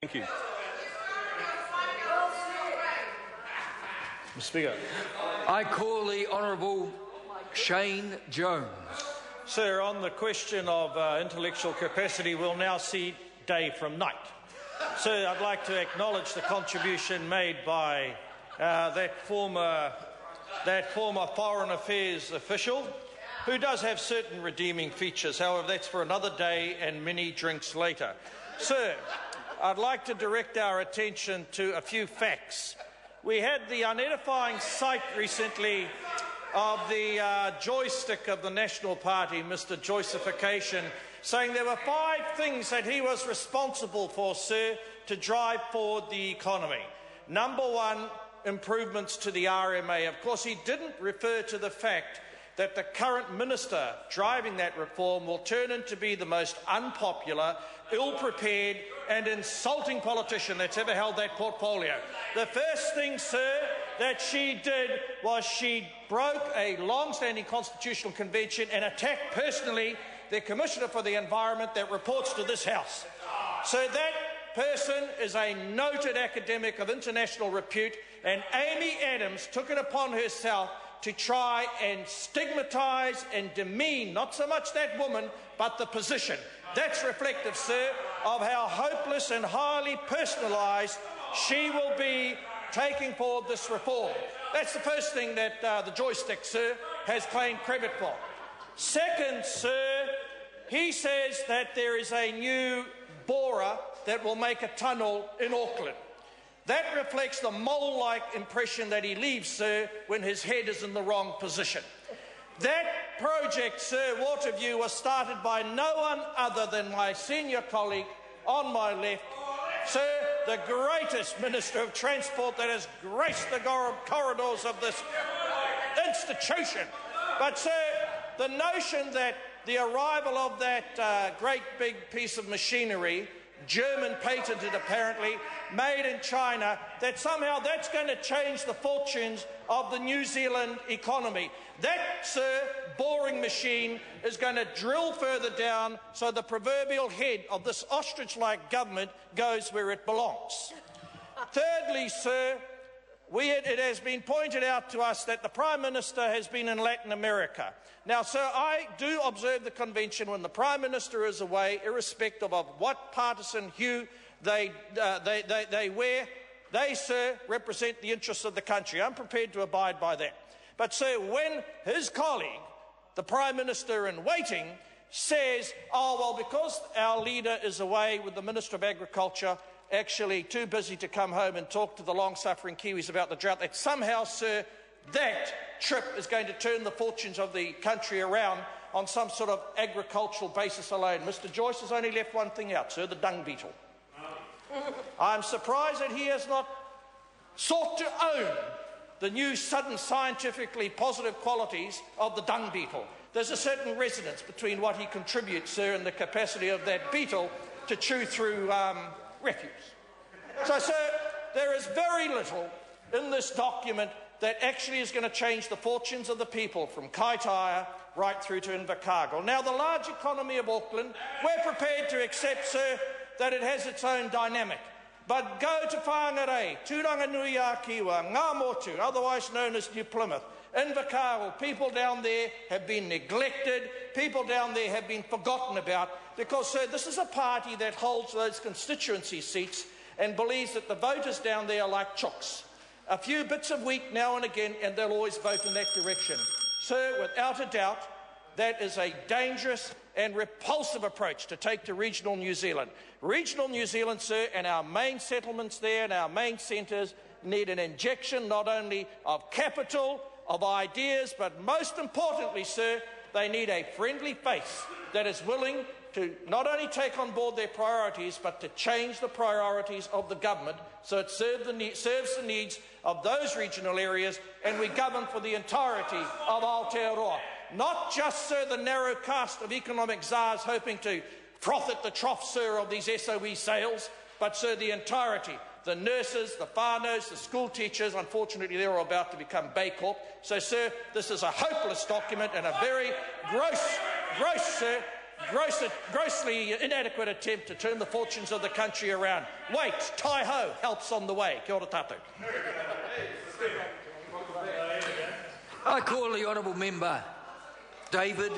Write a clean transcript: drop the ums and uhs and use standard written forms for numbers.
Thank you. Mr. Speaker. I call the Honourable Shane Jones. Sir, on the question of intellectual capacity, we'll now see day from night. Sir, I'd like to acknowledge the contribution made by that former Foreign Affairs official, who does have certain redeeming features. However, that's for another day and many drinks later. Sir, I'd like to direct our attention to a few facts. We had the unedifying sight recently of the joystick of the National Party, Mr. Joycification, saying there were 5 things that he was responsible for, sir, to drive forward the economy. Number 1, improvements to the RMA. Of course, he didn't refer to the fact that the current minister driving that reform will turn into be the most unpopular, ill-prepared and insulting politician that's ever held that portfolio. The first thing, sir, that she did was she broke a long-standing constitutional convention and attacked personally the Commissioner for the Environment that reports to this House. So that person is a noted academic of international repute, and Amy Adams took it upon herself to try and stigmatise and demean not so much that woman but the position. That's reflective, sir, of how hopeless and highly personalised she will be taking forward this reform. That's the first thing that the joystick, sir, has claimed credit for. Second, sir, he says that there is a new borer that will make a tunnel in Auckland. That reflects the mole-like impression that he leaves, sir, when his head is in the wrong position. That project, sir, Waterview, was started by no one other than my senior colleague on my left, sir, the greatest Minister of Transport that has graced the corridors of this institution. But, sir, the notion that the arrival of that great big piece of machinery, German patented apparently, made in China, that somehow that's going to change the fortunes of the New Zealand economy. That, sir, boring machine is going to drill further down so the proverbial head of this ostrich-like government goes where it belongs. Thirdly, sir, it has been pointed out to us that the Prime Minister has been in Latin America. Now, sir, I do observe the convention when the Prime Minister is away, irrespective of what partisan hue they wear. They, sir, represent the interests of the country. I'm prepared to abide by that. But, sir, when his colleague, the Prime Minister in waiting, says, oh, well, because our leader is away with the Minister of Agriculture, actually too busy to come home and talk to the long-suffering Kiwis about the drought, that somehow, sir, that trip is going to turn the fortunes of the country around on some sort of agricultural basis alone. Mr. Joyce has only left one thing out, sir, the dung beetle. I'm surprised that he has not sought to own the new sudden scientifically positive qualities of the dung beetle. There's a certain resonance between what he contributes, sir, and the capacity of that beetle to chew through refuse. So, sir, there is very little in this document that actually is going to change the fortunes of the people from Kaitaia right through to Invercargill. Now, the large economy of Auckland, we're prepared to accept, sir, that it has its own dynamic. But go to Whangarei, Turanganui-a-Kiwa, Ngā otherwise known as New Plymouth, Invercargill, people down there have been neglected, people down there have been forgotten about, because, sir, this is a party that holds those constituency seats and believes that the voters down there are like chooks. A few bits of wheat now and again, and they'll always vote in that direction. Sir, without a doubt, that is a dangerous and repulsive approach to take to regional New Zealand. Regional New Zealand, sir, and our main settlements there and our main centres need an injection not only of capital, of ideas, but most importantly, sir, they need a friendly face that is willing to not only take on board their priorities, but to change the priorities of the government so it serves the needs of those regional areas, and we govern for the entirety of Aotearoa. Not just, sir, the narrow cast of economic czars hoping to froth at the trough, sir, of these SOE sales, but, sir, the entirety. The nurses, the whānaus, the school teachers, unfortunately, they're all about to become Bay Corp. So, sir, this is a hopeless document and a very gross, sir, grossly inadequate attempt to turn the fortunes of the country around. Wait, tai-ho, help's on the way. Kia ora tātou. I call the honourable member David